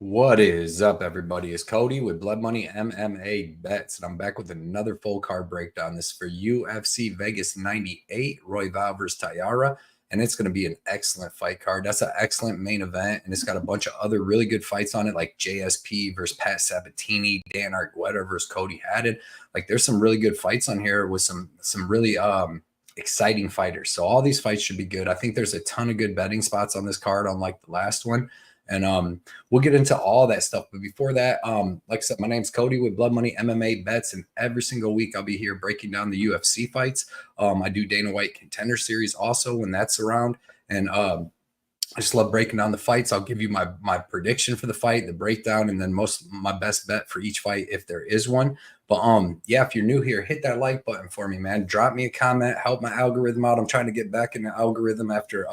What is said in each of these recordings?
What is up, everybody? It's Cody with Blood Money MMA Bets, and I'm back with another full card breakdown. This is for UFC Vegas 98, Royval versus Taira, and it's going to be an excellent fight card. That's an excellent main event, and it's got a bunch of other really good fights on it, like JSP versus Pat Sabatini, Dan Arguetta versus Cody Haddon. Like, there's some really good fights on here with some really exciting fighters. So all these fights should be good. I think there's a ton of good betting spots on this card, unlike the last one. And we'll get into all that stuff. But before that, like I said, my name's Cody with Blood Money MMA Bets. And every single week I'll be here breaking down the UFC fights. I do Dana White Contender Series also when that's around. And I just love breaking down the fights. I'll give you my prediction for the fight, the breakdown, and then my best bet for each fight if there is one. But yeah, if you're new here, hit that like button for me, man. Drop me a comment, help my algorithm out. I'm trying to get back in the algorithm after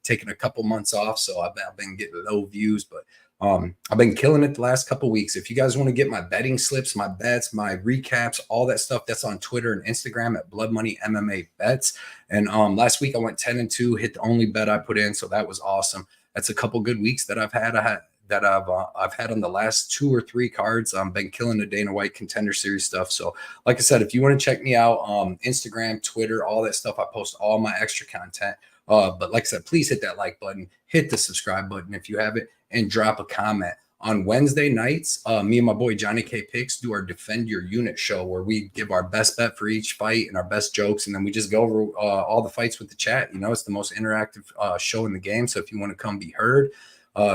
taking a couple months off, so I've been getting low views, but I've been killing it the last couple weeks. If you guys want to get my betting slips, my bets, my recaps, all that stuff, that's on Twitter and Instagram at Blood Money MMA Bets. And last week I went 10-2, hit the only bet I put in, so that was awesome. That's a couple good weeks that I've had. I've had on the last 2 or 3 cards. I've been killing the Dana White Contender Series stuff. So, like I said, if you want to check me out, Instagram, Twitter, all that stuff, I post all my extra content. But like I said, please hit that like button, hit the subscribe button if you have it, and drop a comment. On Wednesday nights, me and my boy Johnny K Picks do our Defend Your Unit show where we give our best bet for each fight and our best jokes, and then we just go over all the fights with the chat. You know, it's the most interactive show in the game. So if you want to come be heard,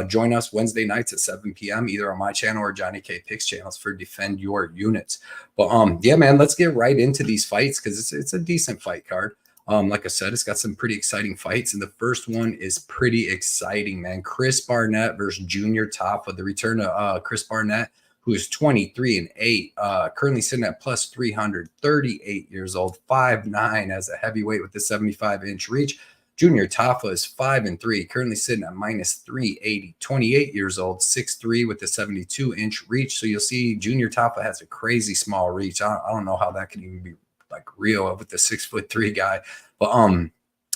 join us Wednesday nights at 7 p.m. either on my channel or Johnny K Picks channels for Defend Your Units. But yeah, man, let's get right into these fights because it's a decent fight card. Like I said, it's got some pretty exciting fights, and the first one is pretty exciting, man. Chris Barnett versus Junior Tafa. The return of Chris Barnett, who is 23-8, currently sitting at plus 300, 38 years old, 5'9" as a heavyweight with the 75-inch reach. Junior Tafa is 5-3, currently sitting at minus 380, 28 years old, 6'3" with the 72-inch reach. So you'll see Junior Tafa has a crazy small reach. I don't know how that can even be like real with the 6'3" guy. But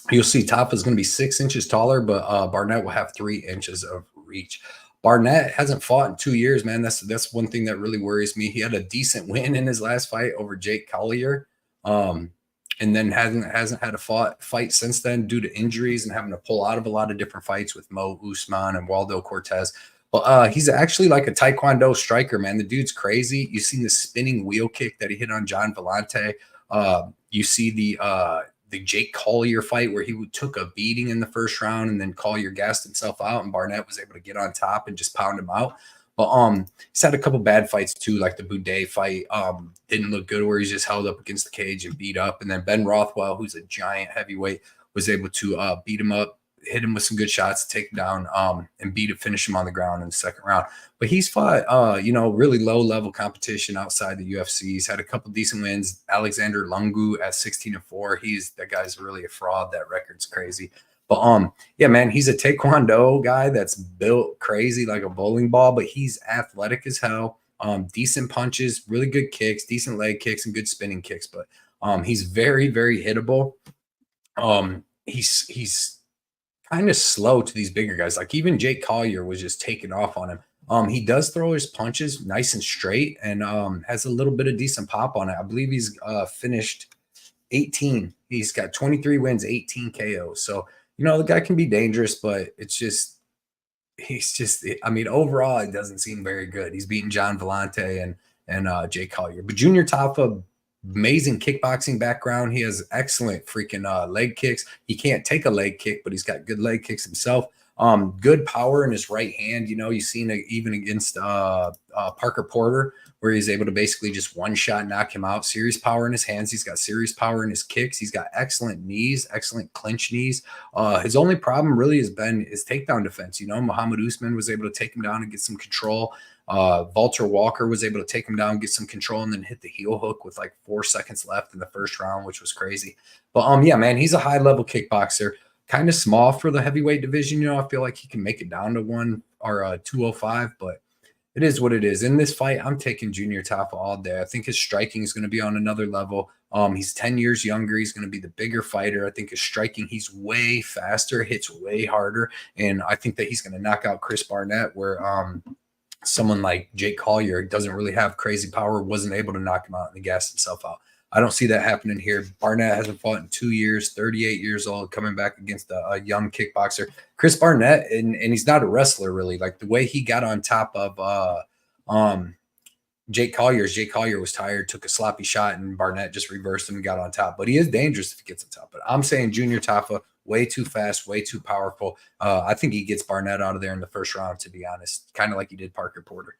you'll see Tafa is going to be 6 inches taller, but Barnett will have 3 inches of reach. Barnett hasn't fought in 2 years, man. That's one thing that really worries me. He had a decent win in his last fight over Jake Collier. And then hasn't had a fight since then due to injuries and having to pull out of a lot of different fights with Mo Usman and Waldo Cortez. But he's actually like a Taekwondo striker, man. The dude's crazy. You've seen the spinning wheel kick that he hit on John Vellante. You see the Jake Collier fight where he took a beating in the first round and then Collier gassed himself out and Barnett was able to get on top and just pound him out. But he's had a couple bad fights too, like the Boudet fight. Didn't look good where he's just held up against the cage and beat up. And then Ben Rothwell, who's a giant heavyweight, was able to beat him up, hit him with some good shots, take him down, and finish him on the ground in the second round. But he's fought, really low-level competition outside the UFC. He's had a couple decent wins. Alexander Lungu at 16-4. That guy's really a fraud. That record's crazy. But yeah, man, he's a Taekwondo guy that's built crazy like a bowling ball, but he's athletic as hell. Decent punches, really good kicks, decent leg kicks, and good spinning kicks. But he's very, very hittable. He's kind of slow to these bigger guys. Like even Jake Collier was just taking off on him. He does throw his punches nice and straight and has a little bit of decent pop on it. I believe he's finished 18. He's got 23 wins, 18 KOs. So, you know, the guy can be dangerous, but I mean, overall, it doesn't seem very good. He's beating John Vellante and Jake Collier. But Junior Tafa, amazing kickboxing background. He has excellent freaking leg kicks. He can't take a leg kick, but he's got good leg kicks himself. Good power in his right hand. You know, you've seen it even against Parker Porter, where he's able to basically just one shot knock him out. Serious power in his hands. He's got serious power in his kicks. He's got excellent knees, excellent clinch knees. His only problem really has been his takedown defense. You know, Muhammad Usman was able to take him down and get some control. Walter Walker was able to take him down, get some control, and then hit the heel hook with like 4 seconds left in the first round, which was crazy. But yeah, man, he's a high-level kickboxer. Kind of small for the heavyweight division. You know, I feel like he can make it down to 205, but it is what it is. In this fight, I'm taking Junior Tafa all day. I think his striking is going to be on another level. He's 10 years younger. He's going to be the bigger fighter. I think his striking, he's way faster, hits way harder, and I think that he's going to knock out Chris Barnett, where someone like Jake Collier doesn't really have crazy power, wasn't able to knock him out and he gassed himself out. I don't see that happening here. Barnett hasn't fought in 2 years, 38 years old, coming back against a young kickboxer. Chris Barnett, and he's not a wrestler really. Like the way he got on top of Jake Collier was tired, took a sloppy shot, and Barnett just reversed him and got on top. But he is dangerous if he gets on top. But I'm saying Junior Tafa, way too fast, way too powerful. I think he gets Barnett out of there in the first round, to be honest, kind of like he did Parker Porter.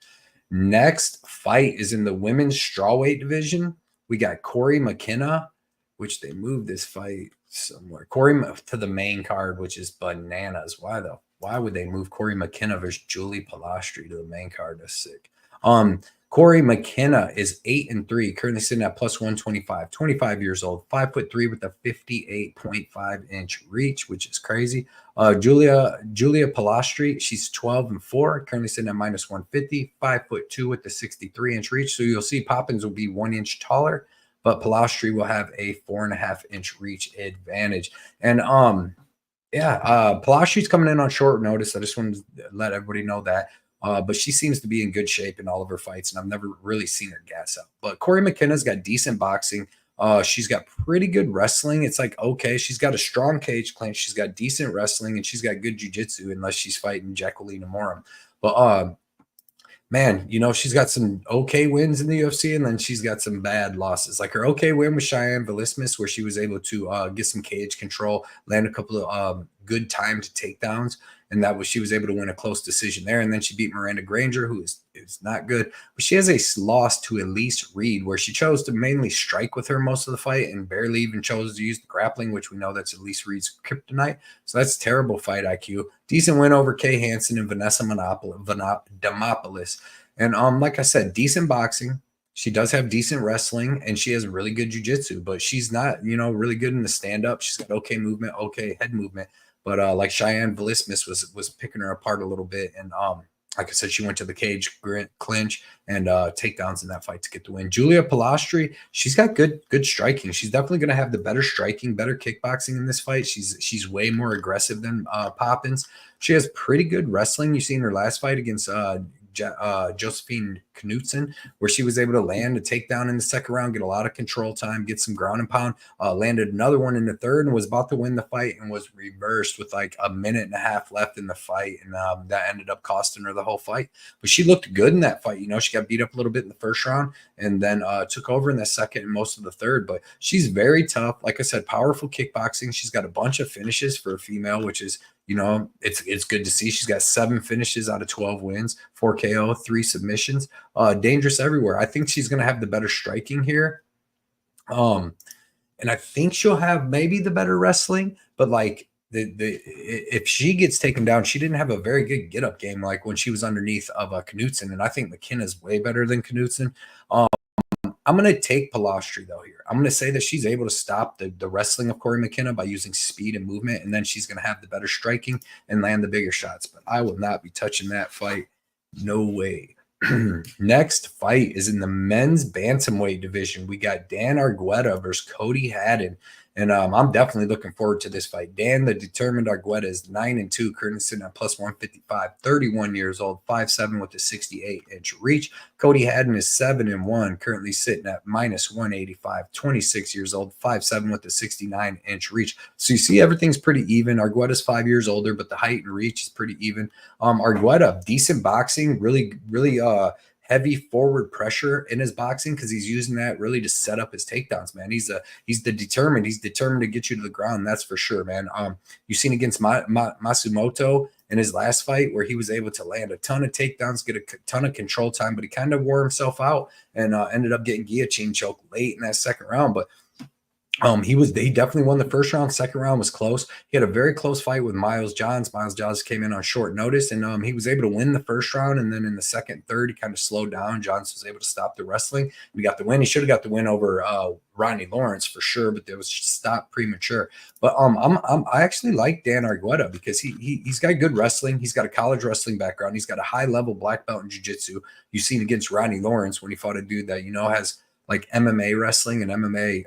Next fight is in the women's strawweight division. We got Cory McKenna, which they moved this fight somewhere. Cory to the main card, which is bananas. Why would they move Cory McKenna versus Julie Polastri to the main card? That's sick. Cory McKenna is 8-3, currently sitting at plus 125, 25 years old, 5'3" with a 58.5-inch reach, which is crazy. Julia Polastri, she's 12-4, currently sitting at minus 150, 5'2" with the 63-inch reach. So you'll see Poppins will be 1 inch taller, but Polastri will have a 4.5-inch reach advantage. And Palastri's coming in on short notice. I just wanted to let everybody know that. But she seems to be in good shape in all of her fights, and I've never really seen her gas out. But Cory McKenna's got decent boxing. She's got pretty good wrestling. It's like, okay, she's got a strong cage clinch. She's got decent wrestling, and she's got good jiu-jitsu unless she's fighting Jacqueline Amorim. But, man, you know, she's got some okay wins in the UFC, and then she's got some bad losses. Like her okay win with Cheyenne Velismus, where she was able to get some cage control, land a couple of good timed takedowns, and she was able to win a close decision there. And then she beat Miranda Granger, who is not good. But she has a loss to Elise Reed, where she chose to mainly strike with her most of the fight and barely even chose to use the grappling, which we know that's Elise Reed's kryptonite. So that's terrible fight IQ. Decent win over Kay Hansen and Vanessa Demopoulos. And like I said, decent boxing. She does have decent wrestling, and she has really good jiu-jitsu, but she's not, you know, really good in the stand-up. She's got okay movement, okay head movement. But like Cheyenne Velismus was picking her apart a little bit. And like I said, she went to the cage clinch and takedowns in that fight to get the win. Julia Polastri, she's got good striking. She's definitely going to have the better striking, better kickboxing in this fight. She's way more aggressive than Poppins. She has pretty good wrestling. You seen her last fight against Josephine Knutson, where she was able to land a takedown in the second round, get a lot of control time, get some ground and pound, landed another one in the third and was about to win the fight and was reversed with like a minute and a half left in the fight. And that ended up costing her the whole fight. But she looked good in that fight. You know, she got beat up a little bit in the first round and then took over in the second and most of the third. But she's very tough. Like I said, powerful kickboxing. She's got a bunch of finishes for a female, which is, you know, it's good to see. She's got 7 finishes out of 12 wins, 4 KO, 3 submissions. Dangerous everywhere. I think she's going to have the better striking here. And I think she'll have maybe the better wrestling, but like if she gets taken down, she didn't have a very good get up game like when she was underneath of Knutson. And I think McKenna's way better than Knutson. I'm going to take Polastri, though, here. I'm going to say that she's able to stop the wrestling of Cory McKenna by using speed and movement, and then she's going to have the better striking and land the bigger shots. But I will not be touching that fight. No way. Next fight is in the men's bantamweight division. We got Dan Arguetta versus Cody Haddon. And I'm definitely looking forward to this fight. Dan, the determined Arguetta, is 9-2, currently sitting at plus 155, 31 years old, 5'7" with a 68-inch reach. Cody Haddon is 7-1, currently sitting at minus 185, 26 years old, 5'7" with a 69-inch reach. So you see everything's pretty even. Arguetta's 5 years older, but the height and reach is pretty even. Arguetta, decent boxing, really heavy forward pressure in his boxing because he's using that really to set up his takedowns, man. He's determined to get you to the ground. That's for sure, man. You've seen against Matsumoto in his last fight where he was able to land a ton of takedowns, get a ton of control time, but he kind of wore himself out and ended up getting guillotine choke late in that second round. But he definitely won the first round. Second round was close. He had a very close fight with Miles Johns. Miles Johns came in on short notice, and he was able to win the first round. And then in the second, third, he kind of slowed down. Johns was able to stop the wrestling. We got the win. He should have got the win over Ronnie Lawrence for sure, but it was stopped premature. But I actually like Dan Arguetta because he's got good wrestling. He's got a college wrestling background. He's got a high level black belt in jiu-jitsu. You've seen against Ronnie Lawrence when he fought a dude that has like MMA wrestling and MMA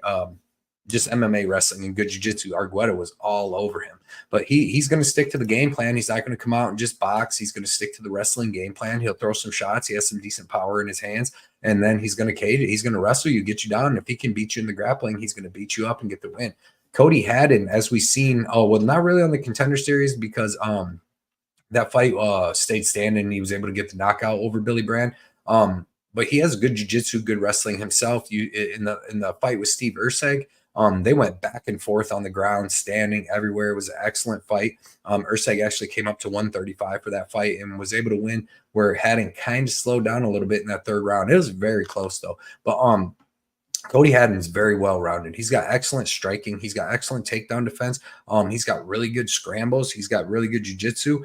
just MMA wrestling and good jiu-jitsu. Arguetta was all over him. But he's going to stick to the game plan. He's not going to come out and just box. He's going to stick to the wrestling game plan. He'll throw some shots. He has some decent power in his hands. And then he's going to cage it. He's going to wrestle you, get you down. And if he can beat you in the grappling, he's going to beat you up and get the win. Cody Haddon, as we've seen, not really on the Contender Series because that fight stayed standing and he was able to get the knockout over Billy Brand. But he has good jiu-jitsu, good wrestling himself. In the fight with Steve Erceg, they went back and forth on the ground, standing everywhere. It was an excellent fight. Erceg actually came up to 135 for that fight and was able to win, where Haddon kind of slowed down a little bit in that third round. It was very close, though. But Cody Haddon is very well-rounded. He's got excellent striking. He's got excellent takedown defense. He's got really good scrambles. He's got really good jiu-jitsu.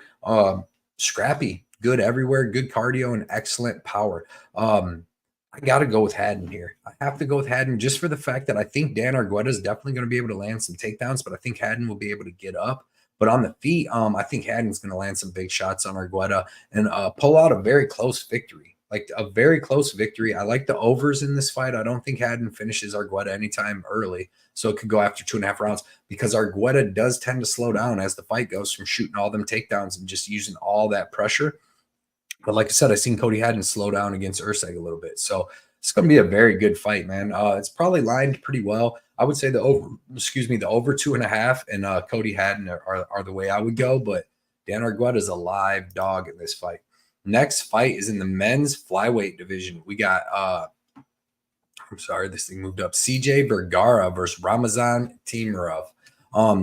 Scrappy, good everywhere, good cardio, and excellent power. I got to go with Haddon here. I have to go with Haddon just for the fact that I think Dan Arguetta is definitely going to be able to land some takedowns, but I think Haddon will be able to get up. But on the feet, I think Haddon's going to land some big shots on Arguetta and pull out a very close victory. Like a very close victory. I like the overs in this fight. I don't think Haddon finishes Arguetta anytime early, so it could go after 2.5 rounds because Arguetta does tend to slow down as the fight goes from shooting all them takedowns and just using all that pressure. But like I said, I've seen Cody Haddon slow down against Erceg a little bit. So it's going to be a very good fight, man. It's probably lined pretty well. I would say the over 2.5 and Cody Haddon are the way I would go. But Dan Arguetta is a live dog in this fight. Next fight is in the men's flyweight division. We got, I'm sorry, this thing moved up. CJ Vergara versus Ramazan Timirov.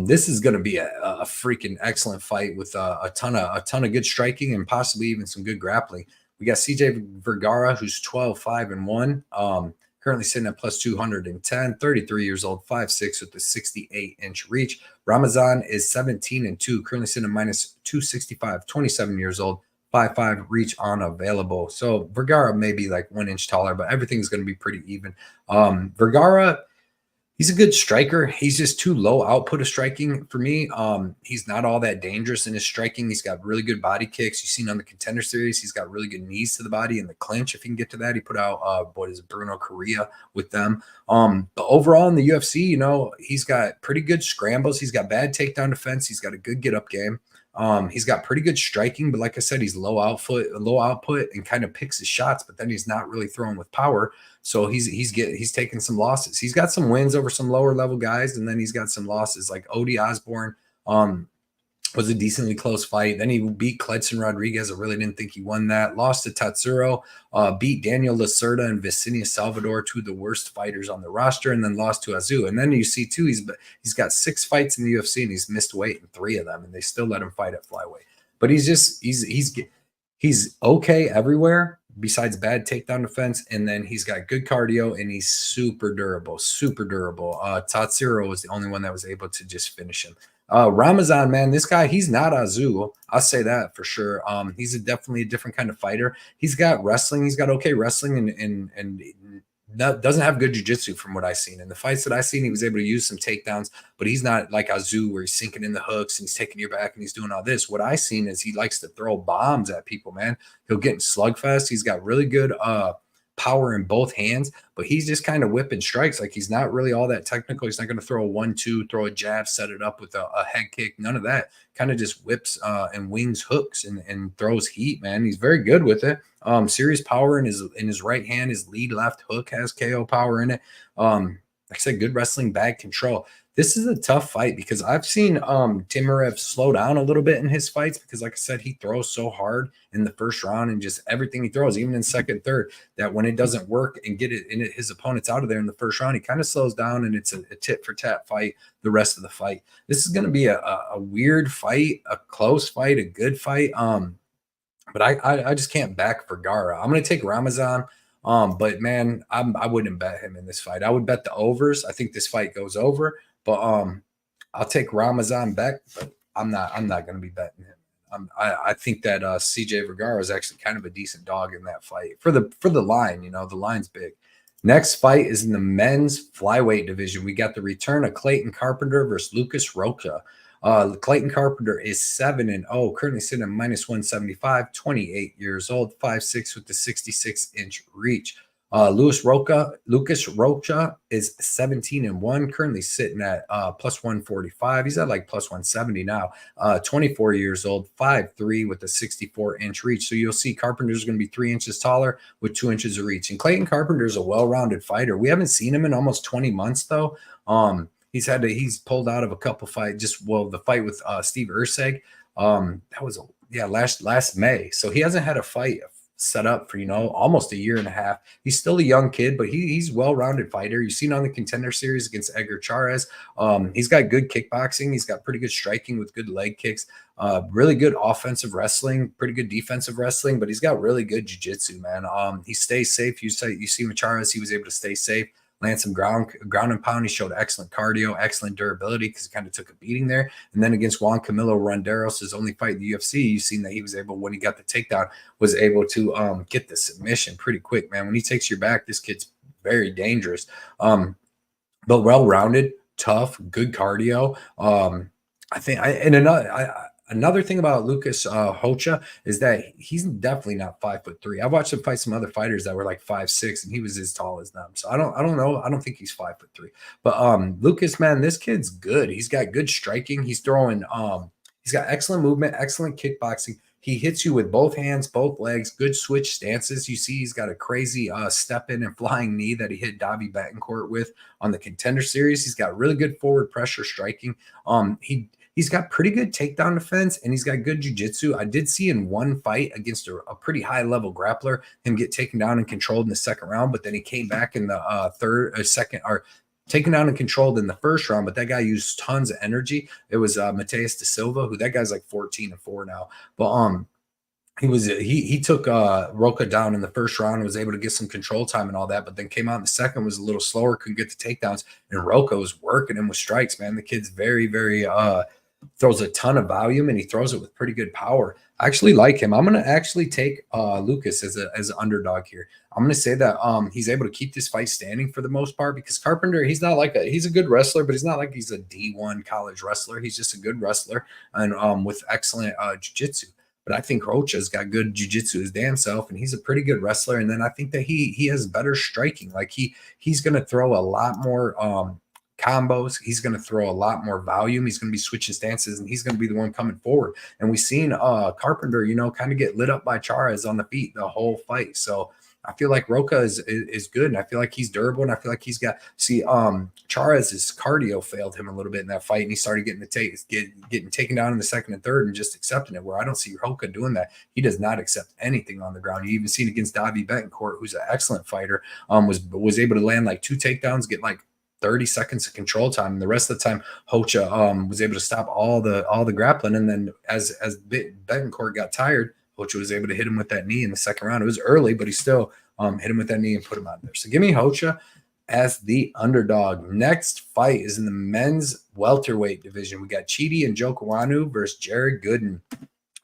This is going to be a freaking excellent fight with a ton of good striking and possibly even some good grappling. We got CJ Vergara, who's 12-5-1, currently sitting at plus 210, 33 years old, 5'6" with a 68-inch reach. Ramazan is 17-2, currently sitting at minus 265, 27 years old, 5'5" reach unavailable. So Vergara may be like 1 inch taller, but everything's going to be pretty even. Vergara, he's a good striker. He's just too low output of striking for me. He's not all that dangerous in his striking. He's got really good body kicks. You've seen on the Contender Series, he's got really good knees to the body and the clinch. If he can get to that, he put out Bruno Correa with them. But overall in the UFC, he's got pretty good scrambles. He's got bad takedown defense. He's got a good get up game. He's got pretty good striking, but like I said, he's low output and kind of picks his shots, but then he's not really throwing with power. So he's taking some losses. He's got some wins over some lower level guys, and then he's got some losses like Odie Osborne. Was a decently close fight. Then he beat Cledson Rodriguez. I really didn't think he won that. Lost to Tatsuro, beat Daniel Lacerda and Vicenia Salvador, two of the worst fighters on the roster, and then lost to Azu. And then you see too, he's got 6 fights in the UFC and he's missed weight in 3 of them, and they still let him fight at flyweight. But he's okay everywhere besides bad takedown defense, and then he's got good cardio and he's super durable. Tatsuro was the only one that was able to just finish him. Ramazan, man, this guy, he's not Azu. I'll say that for sure. He's definitely a different kind of fighter. He's got wrestling. He's got okay wrestling and doesn't have good jiu-jitsu from what I've seen. In the fights that I've seen, he was able to use some takedowns, but he's not like Azu where he's sinking in the hooks and he's taking your back and he's doing all this. What I've seen is he likes to throw bombs at people, man. He'll get in slugfest. He's got really good power in both hands, but he's just kind of whipping strikes. Like he's not really all that technical. He's not going to throw a 1-2, throw a jab, set it up with a head kick. None of that. Kind of just whips and wings hooks and throws heat, man. He's very good with it. Serious power in his right hand. His lead left hook has KO power in it. Like I said, good wrestling, bad control. This is a tough fight because I've seen Timirov slow down a little bit in his fights because, like I said, he throws so hard in the first round and just everything he throws, even in second, third, that when it doesn't work and get it in his opponents out of there in the first round, he kind of slows down and it's a tit for tat fight the rest of the fight. This is going to be a weird fight, a close fight, a good fight. But I just can't back Vergara. I'm going to take Ramazan. But man, I wouldn't bet him in this fight. I would bet the overs. I think this fight goes over. But I'll take Ramazan back, but I'm not going to be betting him. I think that CJ Vergara is actually kind of a decent dog in that fight for the line. The line's big. Next fight is in the men's flyweight division. We got the return of Clayton Carpenter versus Lucas Rocha. Clayton Carpenter is 7-0, currently sitting at minus 175, 28 years old, 5'6" with the 66-inch reach. Lucas Rocha is 17-1, currently sitting at plus 145. He's at like plus 170 now. 24 years old, 5'3" with a 64-inch reach. So you'll see Carpenter's going to be 3 inches taller with 2 inches of reach. And Clayton Carpenter is a well-rounded fighter. We haven't seen him in almost 20 months though. He's pulled out of a couple fights. The fight with Steve Urseg. That was last May. So he hasn't had a fight set up for almost a year and a half. He's still a young kid, but he's well-rounded fighter. You've seen on the Contender Series against Edgar Chairez. He's got good kickboxing. He's got pretty good striking with good leg kicks. Really good offensive wrestling, pretty good defensive wrestling, but he's got really good jiu-jitsu, man. He stays safe. You see with Chairez, he was able to stay safe, land some ground and pound. He showed excellent cardio, excellent durability because he kind of took a beating there. And then against Juan Camilo Ronderos, his only fight in the UFC, you've seen that he was able, when he got the takedown, was able to get the submission pretty quick, man. When he takes your back, this kid's very dangerous. But well-rounded, tough, good cardio. Another thing about Lucas Rocha is that he's definitely not 5'3". I've watched him fight some other fighters that were like 5'6", and he was as tall as them. So I don't know. I don't think he's 5'3". But Lucas, man, this kid's good. He's got good striking. He's throwing. He's got excellent movement, excellent kickboxing. He hits you with both hands, both legs, good switch stances. You see he's got a crazy step in and flying knee that he hit Davy Betancourt with on the Contender Series. He's got really good forward pressure striking. He's got pretty good takedown defense, and he's got good jiu-jitsu. I did see in one fight against a pretty high-level grappler him get taken down and controlled in the second round, but then he came back in the taken down and controlled in the first round, but that guy used tons of energy. It was Mateus da Silva, who that guy's like 14-4 now. But he took Rocha down in the first round and was able to get some control time and all that, but then came out in the second, was a little slower, couldn't get the takedowns, and Rocha was working him with strikes, man. The kid's very, very throws a ton of volume, and he throws it with pretty good power. I actually like him. I'm going to actually take Lucas as an underdog here. I'm going to say that he's able to keep this fight standing for the most part, because Carpenter, he's a good wrestler, but he's not like he's a D1 college wrestler. He's just a good wrestler and with excellent jiu-jitsu. But I think Rocha's got good jiu-jitsu his damn self, and he's a pretty good wrestler. And then I think that he has better striking. Like he's going to throw a lot more combos. He's going to throw a lot more volume. He's going to be switching stances, and he's going to be the one coming forward. And we've seen Carpenter, kind of get lit up by Chairez on the feet the whole fight. So I feel like Rocha is good, and I feel like he's durable, and I feel like he's got Chairez's cardio failed him a little bit in that fight, and he started getting taken down in the second and third and just accepting it, where I don't see Rocha doing that. He does not accept anything on the ground. You even seen against Davy Betancourt, who's an excellent fighter, was able to land like 2 takedowns, get like 30 seconds of control time, and the rest of the time Rocha was able to stop all the grappling. And then as Betancourt got tired, Rocha was able to hit him with that knee in the second round. It was early, but he still hit him with that knee and put him out there. So give me Rocha as the underdog. Next fight is in the men's welterweight division. We got Chidi and Njokuani versus Jared Gooden.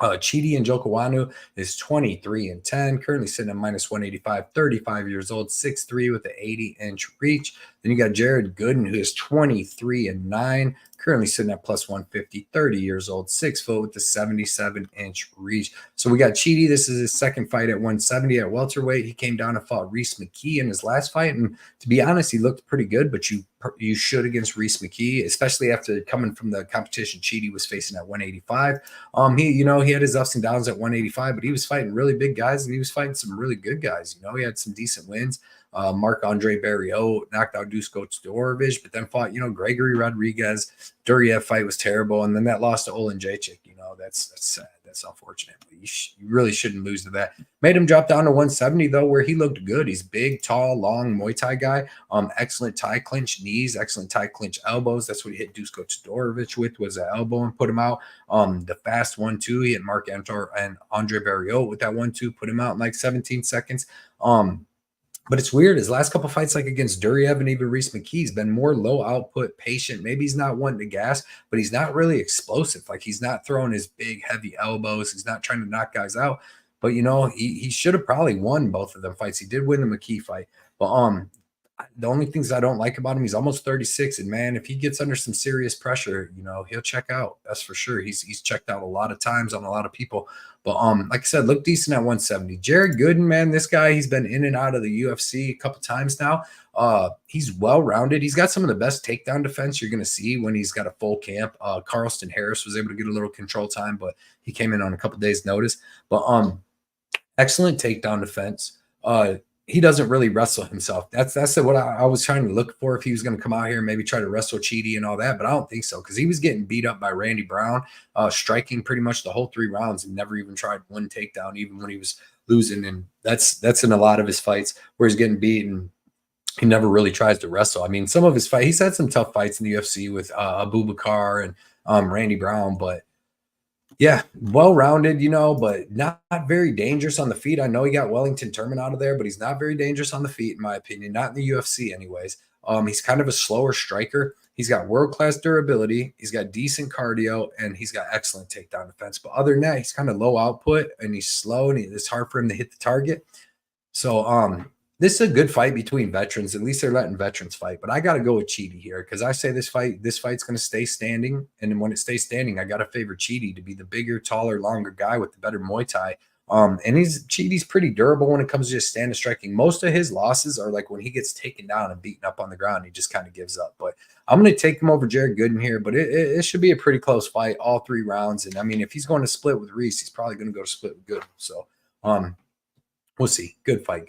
Chidi and Njokuani is 23-10, currently sitting at minus 185, 35 years old, 6'3" with an 80-inch reach. Then you got Jared Gooden, who is 23-9, currently sitting at plus 150, 30 years old, 6 foot with a 77-inch reach. So we got Chidi. This is his second fight at 170 at welterweight. He came down and fought Reese McKee in his last fight, and to be honest, he looked pretty good, but you should against Reese McKee, especially after coming from the competition Chidi was facing at 185. He had his ups and downs at 185, but he was fighting really big guys, and he was fighting some really good guys. He had some decent wins. Marc-Andre Barriault knocked out Dusko Todorovic, but then fought, Gregory Rodriguez. Duriev fight was terrible, and then that loss to Olin Jacek. That's sad. That's unfortunate. But you really shouldn't lose to that. Made him drop down to 170 though, where he looked good. He's big, tall, long Muay Thai guy. Excellent tie clinch knees, excellent tie clinch elbows. That's what he hit Dusko Todorovic with, was an elbow, and put him out. The fast 1-2, he hit Marc-Andre Barriault with that 1-2, put him out in like 17 seconds. But it's weird. His last couple fights, like against Duriev and even Reese McKee, he's been more low output, patient. Maybe he's not wanting to gas, but he's not really explosive. Like, he's not throwing his big, heavy elbows. He's not trying to knock guys out. But, he should have probably won both of them fights. He did win the McKee fight. But the only things I don't like about him, he's almost 36. And, man, if he gets under some serious pressure, he'll check out. That's for sure. He's checked out a lot of times on a lot of people. But like I said, looked decent at 170. Jared Gooden, man, this guy, he's been in and out of the UFC a couple times now. He's well-rounded. He's got some of the best takedown defense you're going to see when he's got a full camp. Carlston Harris was able to get a little control time, but he came in on a couple days' notice. But excellent takedown defense. He doesn't really wrestle himself. That's what I was trying to look for if he was going to come out here and maybe try to wrestle Chidi and all that, but I don't think so because he was getting beat up by Randy Brown, striking pretty much the whole 3 rounds and never even tried one takedown, even when he was losing. And that's in a lot of his fights where he's getting beaten. He never really tries to wrestle. I mean, some of his fights, he's had some tough fights in the UFC with Abubakar and Randy Brown, but yeah, well-rounded, but not very dangerous on the feet. I know he got Wellington Turman out of there, but he's not very dangerous on the feet, in my opinion. Not in the UFC anyways. He's kind of a slower striker. He's got world-class durability. He's got decent cardio, and he's got excellent takedown defense. But other than that, he's kind of low output, and he's slow, and it's hard for him to hit the target. So this is a good fight between veterans. At least they're letting veterans fight. But I got to go with Chidi here because I say this fight's going to stay standing. And when it stays standing, I got to favor Chidi to be the bigger, taller, longer guy with the better Muay Thai. And Chidi's pretty durable when it comes to just standing striking. Most of his losses are like when he gets taken down and beaten up on the ground, he just kind of gives up. But I'm going to take him over Jared Gooden here. But it should be a pretty close fight, all 3 rounds. And I mean, if he's going to split with Reese, he's probably going to go to split with Gooden. So we'll see. Good fight.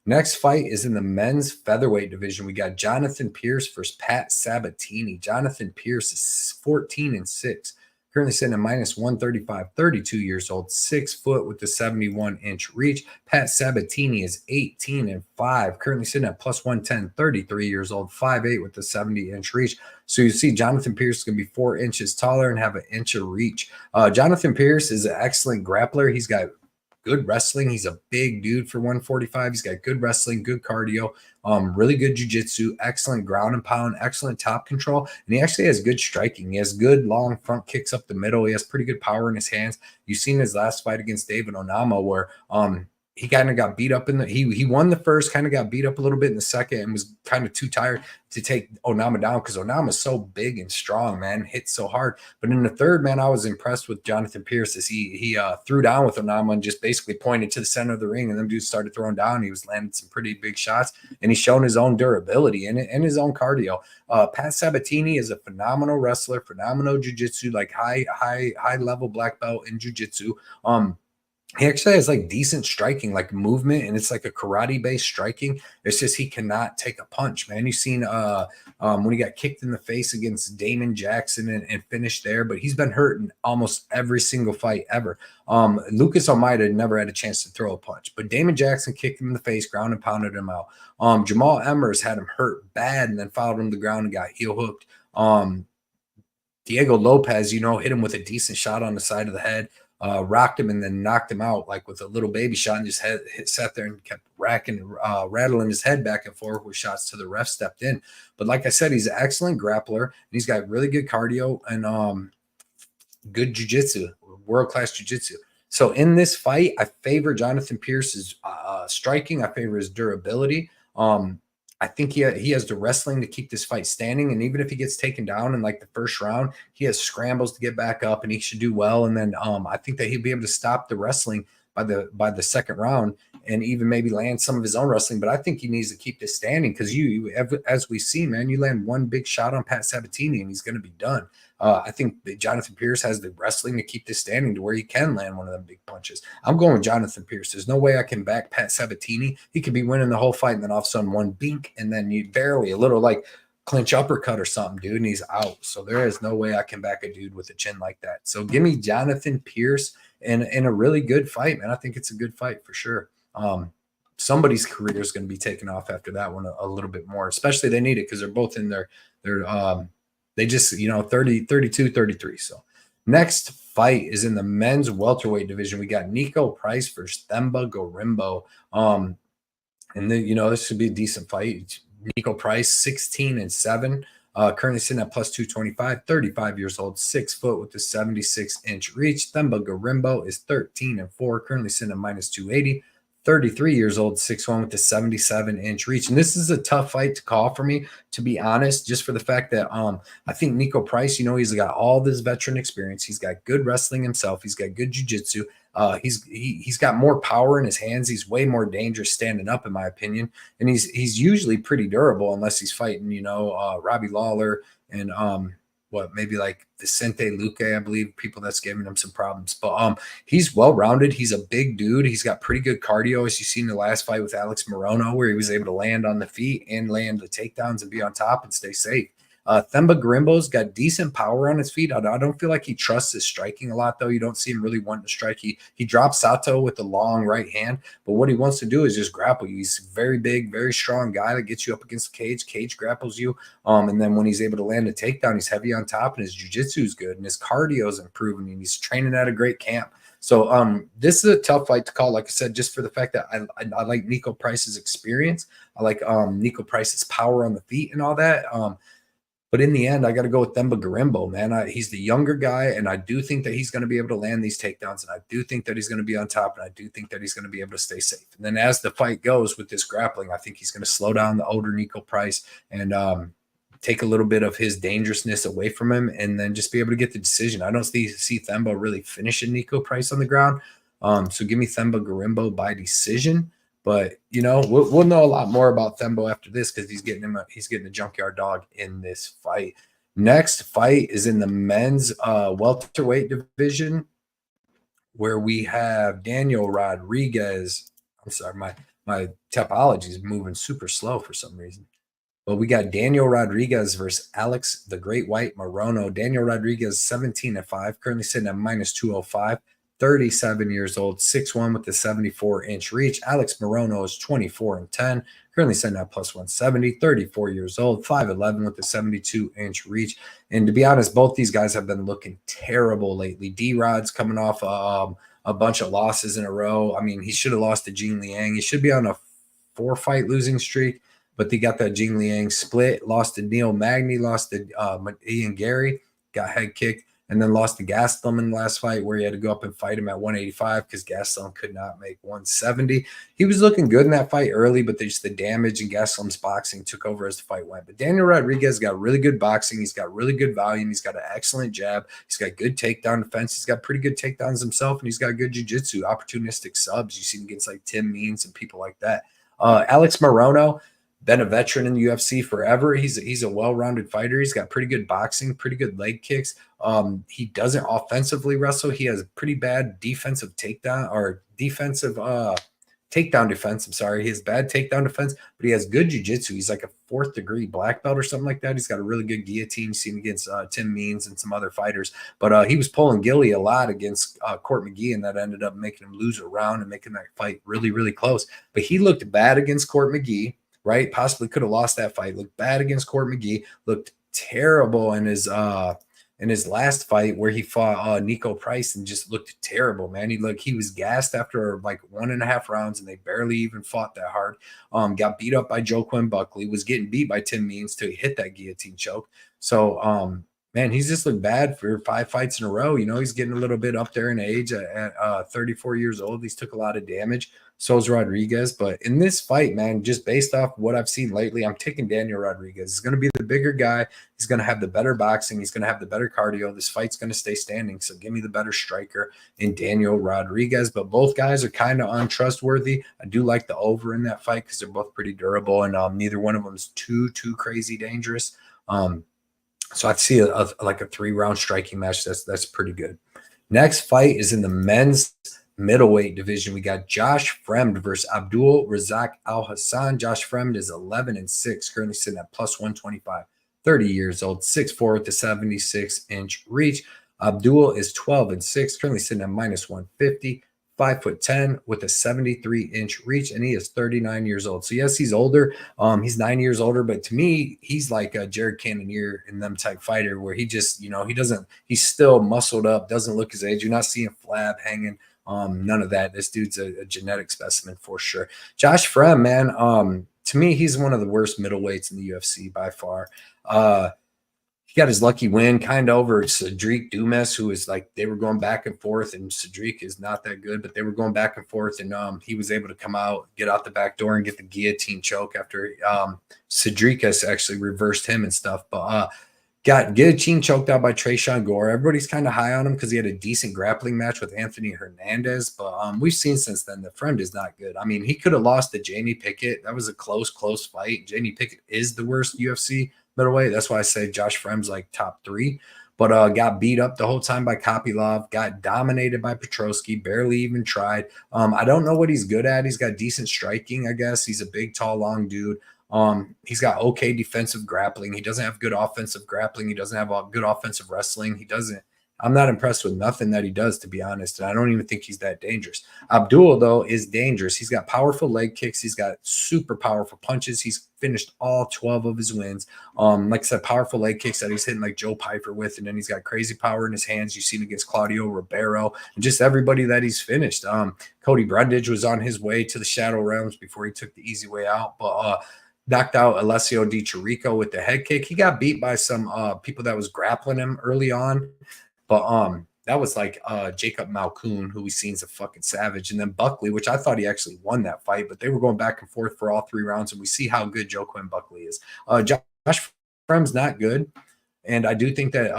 Next fight is in the men's featherweight division. We got Jonathan Pearce versus Pat Sabatini. Jonathan Pearce is 14-6, currently sitting at -135, 32 years old, 6 foot with the 71-inch reach. Pat Sabatini is 18-5, currently sitting at +110, 33 years old, 5'8 with the 70-inch reach. So you see Jonathan Pearce is going to be 4 inches taller and have an inch of reach. Jonathan Pearce is an excellent grappler. He's got good wrestling. He's a big dude for 145. He's got good wrestling, good cardio, really good jiu-jitsu, excellent ground and pound, excellent top control, and he actually has good striking. He has good long front kicks up the middle. He has pretty good power in his hands. You've seen his last fight against David Onama where he kind of got beat up he won the first, kind of got beat up a little bit in the second and was kind of too tired to take Onama down because Onama's so big and strong, man, hits so hard. But in the third, man, I was impressed with Jonathan Pearce as he threw down with Onama and just basically pointed to the center of the ring, and them dudes started throwing down. He was landing some pretty big shots, and he's shown his own durability and his own cardio. Pat Sabatini is a phenomenal wrestler, phenomenal jiu-jitsu, like high level black belt in jiu-jitsu. He actually has like decent striking, like movement, and it's like a karate-based striking. It's just he cannot take a punch, man. You've seen when he got kicked in the face against Damon Jackson and finished there, but he's been hurt in almost every single fight ever. Lucas Almeida never had a chance to throw a punch, but Damon Jackson kicked him in the face, ground and pounded him out. Jamal Emmers had him hurt bad and then followed him to the ground and got heel hooked. Diego Lopez, hit him with a decent shot on the side of the head. Rocked him and then knocked him out like with a little baby shot and just sat there and kept rattling his head back and forth with shots till the ref stepped in. But like I said, he's an excellent grappler and he's got really good cardio and good jiu-jitsu, world-class jiu-jitsu. So in this fight, I favor Jonathan Pearce's striking. I favor his durability. I think he has the wrestling to keep this fight standing. And even if he gets taken down in like the first round, he has scrambles to get back up and he should do well. And then I think that he'll be able to stop the wrestling by the second round and even maybe land some of his own wrestling. But I think he needs to keep this standing because as we see, man, you land one big shot on Pat Sabatini and he's going to be done. I think that Jonathan Pearce has the wrestling to keep this standing to where he can land one of them big punches. I'm going with Jonathan Pearce. There's no way I can back Pat Sabatini. He could be winning the whole fight and then all of a sudden one bink and then you barely a little like clinch uppercut or something, dude, and he's out. So there is no way I can back a dude with a chin like that. So give me Jonathan Pearce in a really good fight, man. I think it's a good fight for sure. Somebody's career is going to be taken off after that one a little bit more, especially they need it because they're both in their they just, 30, 32, 33. So next fight is in the men's welterweight division. We got Niko Price versus Themba Gorimbo. And then, this should be a decent fight. Niko Price, 16-7, currently sitting at +225, 35 years old, 6 foot with a 76-inch reach. Themba Gorimbo is 13-4, currently sitting at -280. 33 years old, 6'1" with a 77-inch reach. And this is a tough fight to call for me, to be honest, just for the fact that I think Niko Price, he's got all this veteran experience. He's got good wrestling himself. He's got good jiu-jitsu. He's got more power in his hands. He's way more dangerous standing up, in my opinion, and he's usually pretty durable unless he's fighting, Robbie Lawler and maybe like Vicente Luque, I believe, people that's giving him some problems. But he's well-rounded. He's a big dude. He's got pretty good cardio, as you see in the last fight with Alex Morono, where he was able to land on the feet and land the takedowns and be on top and stay safe. Themba Gorimbo's got decent power on his feet. I don't feel like he trusts his striking a lot, though. You don't see him really wanting to strike. He drops Sato with the long right hand, but what he wants to do is just grapple you. He's a very big, very strong guy that gets you up against the cage. Cage grapples you, and then when he's able to land a takedown, he's heavy on top, and his jiu-jitsu is good, and his cardio is improving, and he's training at a great camp. So this is a tough fight to call, like I said, just for the fact that I like Niko Price's experience. I like Niko Price's power on the feet and all that. But in the end, I got to go with Themba Gorimbo, man. He's the younger guy, and I do think that he's going to be able to land these takedowns, and I do think that he's going to be on top, and I do think that he's going to be able to stay safe. And then as the fight goes with this grappling, I think he's going to slow down the older Niko Price and take a little bit of his dangerousness away from him and then just be able to get the decision. I don't see Themba really finishing Niko Price on the ground. So give me Themba Gorimbo by decision. But we'll know a lot more about Themba after this because he's getting a junkyard dog in this fight. Next fight is in the men's welterweight division, where we have Daniel Rodriguez. I'm sorry, my topology is moving super slow for some reason. But we got Daniel Rodriguez versus Alex the Great White Morono. Daniel Rodriguez 17-5, currently sitting at -205. 37 years old, 6'1" with the 74-inch reach. Alex Morono is 24-10, currently sitting at +170, 34 years old, 5'11" with the 72-inch reach. And to be honest, both these guys have been looking terrible lately. D-Rod's coming off a bunch of losses in a row. I mean, he should have lost to Jing Liang. He should be on a 4-fight losing streak, but they got that Jing Liang split, lost to Neil Magny, lost to Ian Gary, got head kicked, and then lost to Gastelum in the last fight where he had to go up and fight him at 185 because Gastelum could not make 170. He was looking good in that fight early, but just the damage and Gastelum's boxing took over as the fight went. But Daniel Rodriguez got really good boxing. He's got really good volume. He's got an excellent jab. He's got good takedown defense. He's got pretty good takedowns himself, and he's got good jiu-jitsu, opportunistic subs. You see him against like Tim Means and people like that. Alex Morono, been a veteran in the UFC forever. He's a well-rounded fighter. He's got pretty good boxing, pretty good leg kicks. He doesn't offensively wrestle. He has pretty bad defensive takedown defense. I'm sorry. He has bad takedown defense, but he has good jiu-jitsu. He's like a 4th degree black belt or something like that. He's got a really good guillotine. Seen against Tim Means and some other fighters, but he was pulling Gilly a lot against Court McGee, and that ended up making him lose a round and making that fight really, really close. But he looked bad against Court McGee. Right? Possibly could have lost that fight. Looked bad against Court McGee. Looked terrible in his last fight where he fought Niko Price and just looked terrible, man. He was gassed after like 1.5 rounds and they barely even fought that hard. Got beat up by Njokuani Buckley, was getting beat by Tim Means to hit that guillotine choke. So man, he's just looked bad for 5 fights in a row. He's getting a little bit up there in age at 34 years old. He's took a lot of damage. So is Rodriguez. But in this fight, man, just based off what I've seen lately, I'm taking Daniel Rodriguez. He's going to be the bigger guy. He's going to have the better boxing. He's going to have the better cardio. This fight's going to stay standing. So give me the better striker in Daniel Rodriguez. But both guys are kind of untrustworthy. I do like the over in that fight because they're both pretty durable, and neither one of them is too crazy dangerous. So I'd see like a 3-round striking match. That's pretty good. Next fight is in the men's middleweight division. We got Josh Fremd versus Abdule Razak Alhassan. Josh Fremd is 11-6, currently sitting at +125, 30 years old, 6'4" with the 76-inch reach. Abdule is 12-6, currently sitting at -150, 5'10" with a 73-inch reach, and he is 39 years old. So yes, he's older. He's 9 years older, but to me, he's like a Jared Cannonier in them type fighter where he just, he's still muscled up, doesn't look his age. You're not seeing flab hanging. None of that. This dude's a genetic specimen for sure. Josh Fremd, man, to me, he's one of the worst middleweights in the UFC by far. He got his lucky win kind of over Cedric Dumas, who is like, they were going back and forth, and Cedric is not that good, but they were going back and forth, and he was able to come out, get out the back door, and get the guillotine choke after Cedric has actually reversed him and stuff. But Got guillotine choked out by Trayshawn Gore. Everybody's kind of high on him because he had a decent grappling match with Anthony Hernandez. But we've seen since then that Fremd is not good. I mean, he could have lost to Jamie Pickett. That was a close fight. Jamie Pickett is the worst UFC middleweight. That's why I say Josh Fremd's like top 3. But got beat up the whole time by Kopylov, got dominated by Petrosky, barely even tried. I don't know what he's good at. He's got decent striking, I guess. He's a big, tall, long dude. He's got okay defensive grappling. He doesn't have good offensive grappling. He doesn't have good offensive wrestling. I'm not impressed with nothing that he does, to be honest. And I don't even think he's that dangerous. Abdule, though, is dangerous. He's got powerful leg kicks. He's got super powerful punches. He's finished all 12 of his wins. Like I said, powerful leg kicks that he's hitting like Joe Piper with. And then he's got crazy power in his hands. You've seen against Claudio Ribeiro and just everybody that he's finished. Cody Brundage was on his way to the Shadow Realms before he took the easy way out. But knocked out Alessio Di Chirico with the head kick. He got beat by some people that was grappling him early on. But that was like Jacob Malkoon, who we seen is a fucking savage. And then Buckley, which I thought he actually won that fight, but they were going back and forth for all 3 rounds. And we see how good Njokuani Buckley is. Josh Fremd's not good. And I do think that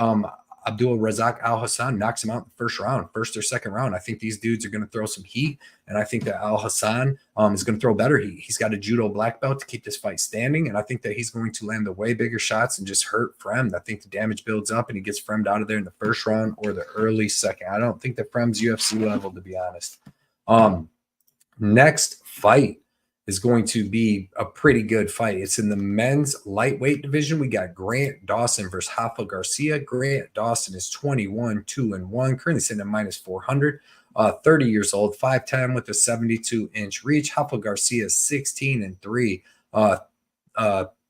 Abdul Razak Alhassan knocks him out in the first or second round. I think these dudes are going to throw some heat, and I think that Alhassan is going to throw better heat. He's got a judo black belt to keep this fight standing, and I think that he's going to land the way bigger shots and just hurt Fremd. I think the damage builds up, and he gets Fremd out of there in the first round or the early second. I don't think that Fremd's UFC level, to be honest. Next fight is going to be a pretty good fight. It's in the men's lightweight division. We got Grant Dawson versus Rafa Garcia. Grant Dawson is 21-2-1, currently sitting at minus 400. 30 years old, 5'10" with a 72-inch reach. Rafa Garcia is 16-3.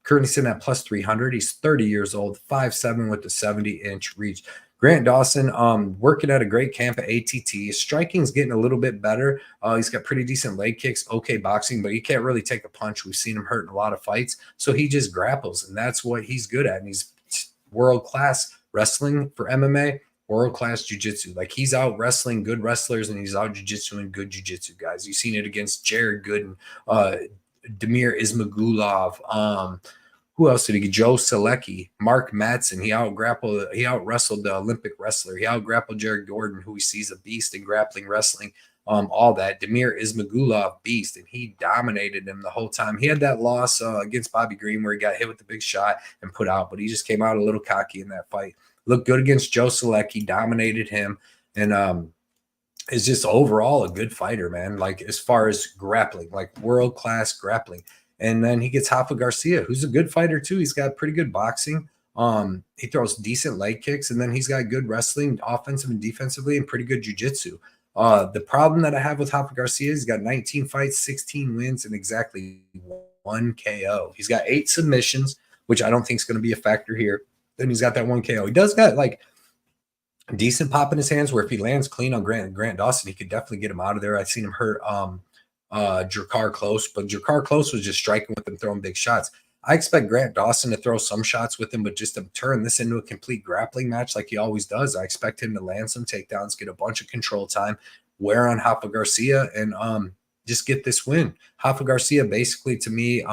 Currently sitting at plus 300. He's 30 years old, 5'7" with a 70-inch reach. Grant Dawson, working at a great camp at ATT. His striking's getting a little bit better. He's got pretty decent leg kicks, okay boxing, but he can't really take a punch. We've seen him hurt in a lot of fights. So he just grapples, and that's what he's good at. And he's world-class wrestling for MMA, world-class jiu-jitsu. Like, he's out wrestling good wrestlers, and he's out jiu-jitsuing good jiu-jitsu guys. You've seen it against Jared Gooden, Damir Ismagulov, who else did he get? Joe Selecki, Mark Madsen. He out-wrestled the Olympic wrestler. He out-grappled Jared Gordon, who he sees a beast in grappling wrestling, all that. Damir Ismagulov, beast, and he dominated him the whole time. He had that loss against Bobby Green where he got hit with the big shot and put out, but he just came out a little cocky in that fight. Looked good against Joe Selecki, dominated him, and is just overall a good fighter, man. Like, as far as grappling, like world-class grappling. And then he gets Rafa Garcia, who's a good fighter too. He's got pretty good boxing. He throws decent leg kicks, and then he's got good wrestling, offensive and defensively, and pretty good jiu-jitsu. The problem that I have with Rafa Garcia is he's got 19 fights, 16 wins, and exactly 1 KO. He's got 8 submissions, which I don't think is going to be a factor here. Then he's got that 1 KO. He does got like decent pop in his hands where if he lands clean on Grant Dawson, he could definitely get him out of there. I've seen him hurt Drakkar Close, but Drakkar Close was just striking with him, throwing big shots. I expect Grant Dawson to throw some shots with him, but just to turn this into a complete grappling match like he always does. I expect him to land some takedowns, get a bunch of control time, wear on Rafa Garcia, and just get this win. Rafa Garcia, basically, to me,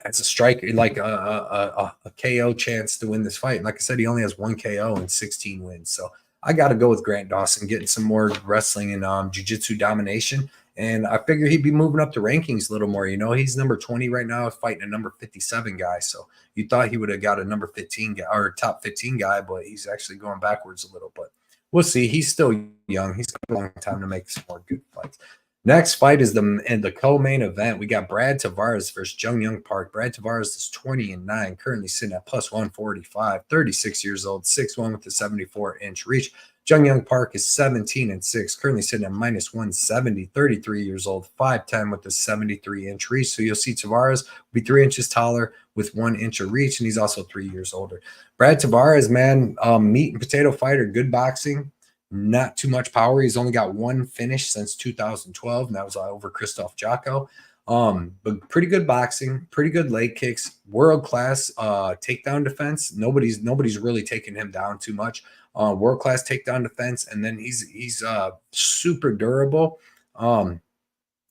as a striker, like a KO chance to win this fight. Like I said, he only has 1 KO and 16 wins. So I got to go with Grant Dawson, getting some more wrestling and jiu-jitsu domination. And I figure he'd be moving up the rankings a little more. You know, he's number 20 right now, fighting a number 57 guy. So you thought he would have got a number 15 guy or top 15 guy, but he's actually going backwards a little. But we'll see. He's still young. He's got a long time to make some more good fights. Next fight is the co-main event. We got Brad Tavares versus Jung Park. Brad Tavares is 20-9, currently sitting at plus 145, 36 years old, 6'1" with a 74-inch reach. Jung Park is 17-6, currently sitting at minus 170, 33 years old, 5'10" with a 73-inch reach. So you'll see Tavares will be 3 inches taller with 1 inch of reach, and he's also 3 years older. Brad Tavares, man, meat and potato fighter, good boxing. Not too much power. He's only got 1 finish since 2012, and that was over Christoph Jocko. But pretty good boxing, pretty good leg kicks, world-class takedown defense. Nobody's really taking him down too much. World-class takedown defense, and then he's super durable.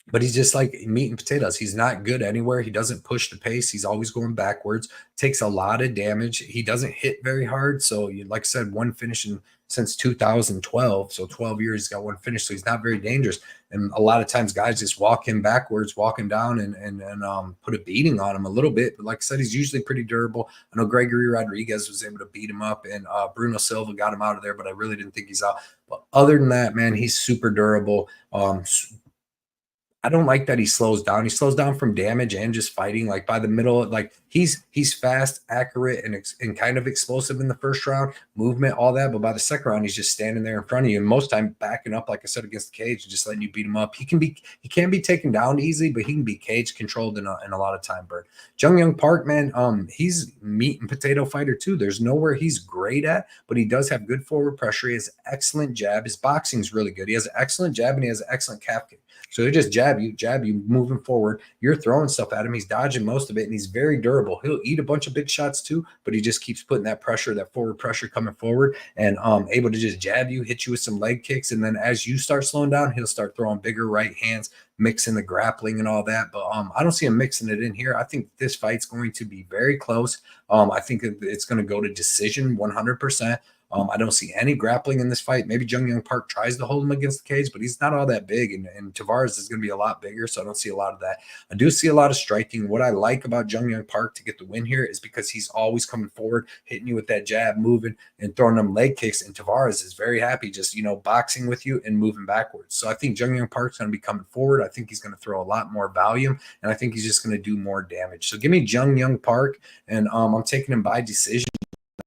but he's just like meat and potatoes. He's not good anywhere. He doesn't push the pace. He's always going backwards, takes a lot of damage. He doesn't hit very hard. So, like I said, one finish since 2012. So 12 years, he's got one finish. So he's not very dangerous. And a lot of times guys just walk him backwards, walk him down and put a beating on him a little bit. But like I said, he's usually pretty durable. I know Gregory Rodriguez was able to beat him up, and Bruno Silva got him out of there, but I really didn't think he's out. But other than that, man, he's super durable. I don't like that he slows down. He slows down from damage and just fighting. Like by the middle, like he's fast, accurate, and kind of explosive in the first round, movement, all that. But by the second round, he's just standing there in front of you, and most time backing up, like I said, against the cage, and just letting you beat him up. He can be taken down easily, but he can be cage controlled in a lot of time. Bird Jung Park, man, he's meat and potato fighter too. There's nowhere he's great at, but he does have good forward pressure. He has excellent jab. His boxing's really good. He has an excellent jab and he has an excellent calf kick. So he just jab you, moving forward. You're throwing stuff at him. He's dodging most of it, and he's very durable. He'll eat a bunch of big shots too, but he just keeps putting that pressure, that forward pressure coming forward, and able to just jab you, hit you with some leg kicks. And then as you start slowing down, he'll start throwing bigger right hands, mixing the grappling and all that. But I don't see him mixing it in here. I think this fight's going to be very close. I think it's going to go to decision 100%. I don't see any grappling in this fight. Maybe Jung Park tries to hold him against the cage, but he's not all that big, and Tavares is going to be a lot bigger, so I don't see a lot of that. I do see a lot of striking. What I like about Jung Park to get the win here is because he's always coming forward, hitting you with that jab, moving, and throwing them leg kicks, and Tavares is very happy just, boxing with you and moving backwards. So I think Jung Park's going to be coming forward. I think he's going to throw a lot more volume, and I think he's just going to do more damage. So give me Jung Park, and I'm taking him by decision.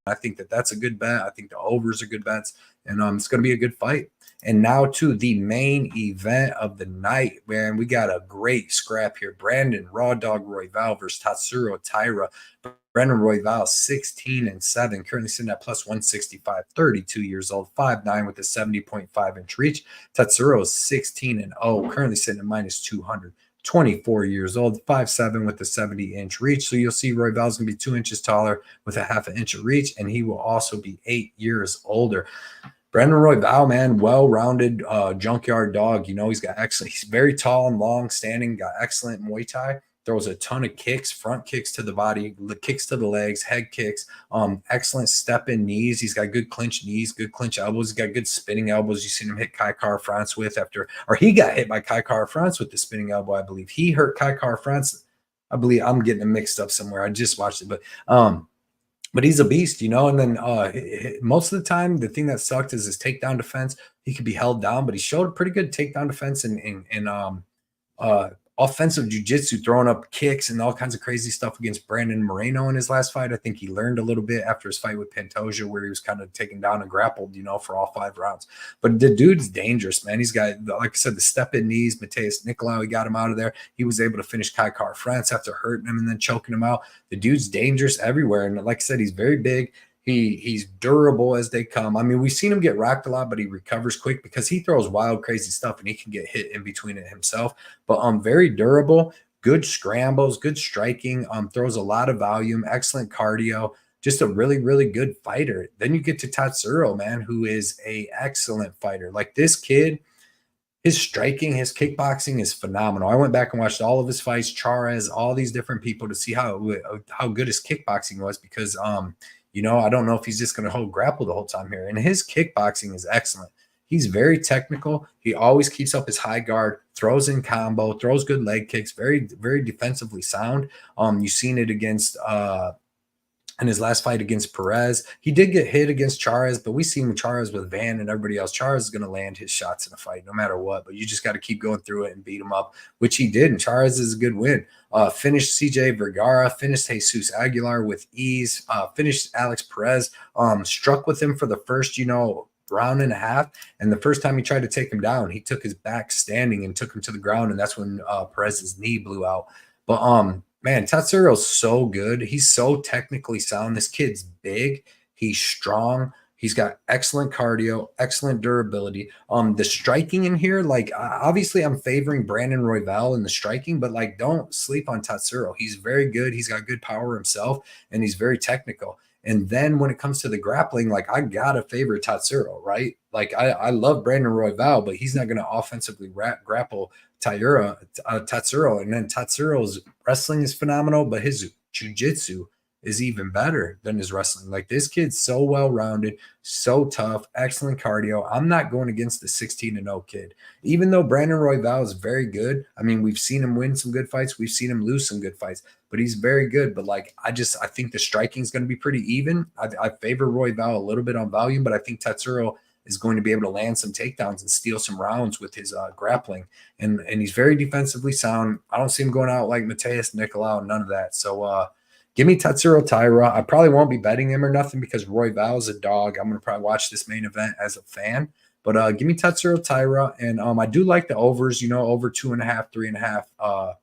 I think that's a good bet. I think the overs are good bets, and it's going to be a good fight. And now to the main event of the night, man. We got a great scrap here. Brandon Raw Dog Royval versus Tatsuro Taira. Brandon Royval, 16-7, currently sitting at plus 165, 32 years old, 5'9" with a 70.5-inch reach. Tatsuro is 16-0, currently sitting at minus 200. 24 years old, 5'7" with a 70-inch reach. So you'll see Royval's going to be 2 inches taller with a half an inch of reach, and he will also be 8 years older. Brandon Royval, man, well-rounded junkyard dog. He's got excellent. He's very tall and long standing, got excellent Muay Thai. Throws a ton of kicks, front kicks to the body, kicks to the legs, head kicks, excellent step-in knees. He's got good clinch knees, good clinch elbows. He's got good spinning elbows. You've seen him hit Kai Kara-France with he got hit by Kai Kara-France with the spinning elbow, I believe. He hurt Kai Kara-France. I believe I'm getting them mixed up somewhere. I just watched it, but he's a beast, and then most of the time, the thing that sucked is his takedown defense. He could be held down, but he showed a pretty good takedown defense and offensive jiu-jitsu, throwing up kicks and all kinds of crazy stuff against Brandon Morono in his last fight. I think he learned a little bit after his fight with Pantoja, where he was kind of taken down and grappled, for all 5 rounds. But the dude's dangerous, man. He's got, like I said, the step-in knees. Mateus Nicolau, he got him out of there. He was able to finish Kai Kara-France after hurting him and then choking him out. The dude's dangerous everywhere. And like I said, he's very big. He's durable as they come. I mean, we've seen him get rocked a lot, but he recovers quick because he throws wild, crazy stuff, and he can get hit in between it himself. But very durable, good scrambles, good striking, throws a lot of volume, excellent cardio, just a really, really good fighter. Then you get to Tatsuro, man, who is a excellent fighter. Like this kid, his striking, his kickboxing is phenomenal. I went back and watched all of his fights, Charez, all these different people to see how good his kickboxing was because I don't know if he's just going to hold grapple the whole time here. And his kickboxing is excellent. He's very technical. He always keeps up his high guard, throws in combo, throws good leg kicks, very, very defensively sound. You've seen it against in his last fight against Perez. He did get hit against Charez, but we seen Charez with Van and everybody else. Charez is going to land his shots in a fight no matter what, but you just got to keep going through it and beat him up, which he did, and Charez is a good win. Finished CJ Vergara, finished Jesus Aguilar with ease, finished Alex Perez, struck with him for the first, round and a half, and the first time he tried to take him down, he took his back standing and took him to the ground, and that's when Perez's knee blew out. But man, Tatsuro's so good. He's so technically sound. This kid's big. He's strong. He's got excellent cardio, excellent durability. The striking in here, like obviously I'm favoring Brandon Royval in the striking, but like don't sleep on Tatsuro. He's very good. He's got good power himself, and he's very technical. And then when it comes to the grappling, like I gotta favor Tatsuro, right? Like I love Brandon Royval, but he's not going to offensively grapple Tatsuro. And then Tatsuro's wrestling is phenomenal, but his jiu-jitsu is even better than his wrestling. Like, this kid's so well-rounded, so tough, excellent cardio. I'm not going against the 16-0 kid. Even though Brandon Royval is very good, I mean, we've seen him win some good fights. We've seen him lose some good fights, but he's very good. But like, I think the striking is going to be pretty even. I favor Royval a little bit on volume, but I think Tatsuro is going to be able to land some takedowns and steal some rounds with his grappling. And he's very defensively sound. I don't see him going out like Mateus Nicolau, none of that. So give me Tatsuro Taira. I probably won't be betting him or nothing because Royval is a dog. I'm going to probably watch this main event as a fan. But give me Tatsuro Taira. And I do like the overs, over 2.5, 3.5.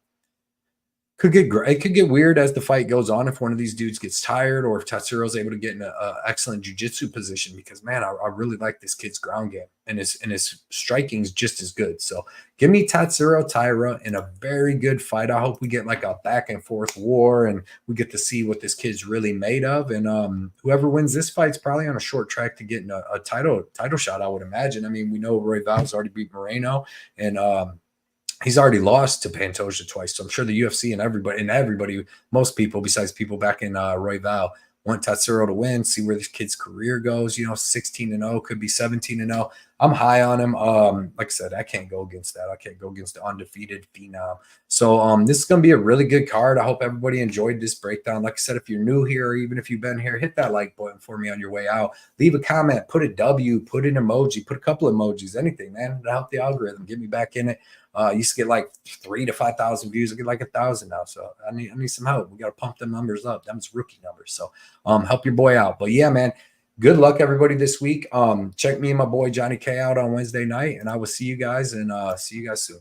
It could get weird as the fight goes on if one of these dudes gets tired or if Tatsuro is able to get in an excellent jiu-jitsu position, because man, I really like this kid's ground game and his striking is just as good. So give me Tatsuro Taira in a very good fight. I hope we get like a back and forth war and we get to see what this kid's really made of. And whoever wins this fight's probably on a short track to getting a title shot, I would imagine. I mean, we know Royval's already beat Morono, and he's already lost to Pantoja twice. So I'm sure the UFC and everybody, most people besides people back in Royval, want Tatsuro to win, see where this kid's career goes. 16-0, could be 17-0. I'm high on him. Like I said, I can't go against that. I can't go against the undefeated phenom. So this is going to be a really good card. I hope everybody enjoyed this breakdown. Like I said, if you're new here or even if you've been here, hit that like button for me on your way out. Leave a comment, put a W, put an emoji, put a couple of emojis, anything, man, to help the algorithm, get me back in it. Used to get like 3,000 to 5,000 views. I get like 1,000 now. So I need some help. We got to pump them numbers up. Them's rookie numbers. So help your boy out. But yeah, man, good luck everybody this week. Check me and my boy Johnny K out on Wednesday night, and I will see you guys soon.